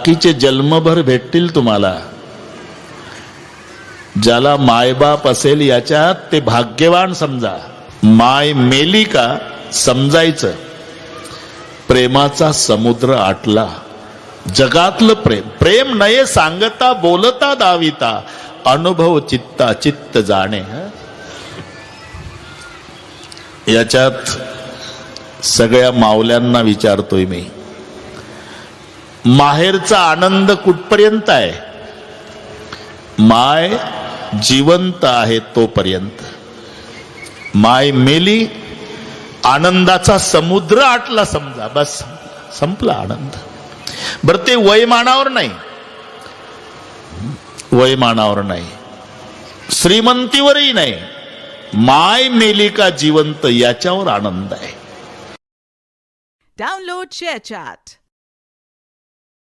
बाकीचे जन्मभर भेटतील तुम्हाला. ज्याला मायबाप असेल याच्यात ते भाग्यवान समजा. माय मेली का समजायचं प्रेमाचा समुद्र आटला. जगातलं प्रेम, प्रेम नये सांगता बोलता दाविता, अनुभव चित्ता चित्त जाणे. याच्यात सगळ्या माऊल्यांना विचारतोय मी, माहेरचा आनंद कुठपर्यंत आहे? माय जिवंत आहे तोपर्यंत. माय मेली, आनंदाचा समुद्र आटला समजा, बस संपला आनंद. बर ते वयमानावर नाही, वयमानावर नाही, श्रीमंतीवरही नाही, माय मेली का जिवंत याच्यावर आनंद आहे. Download ShareChat.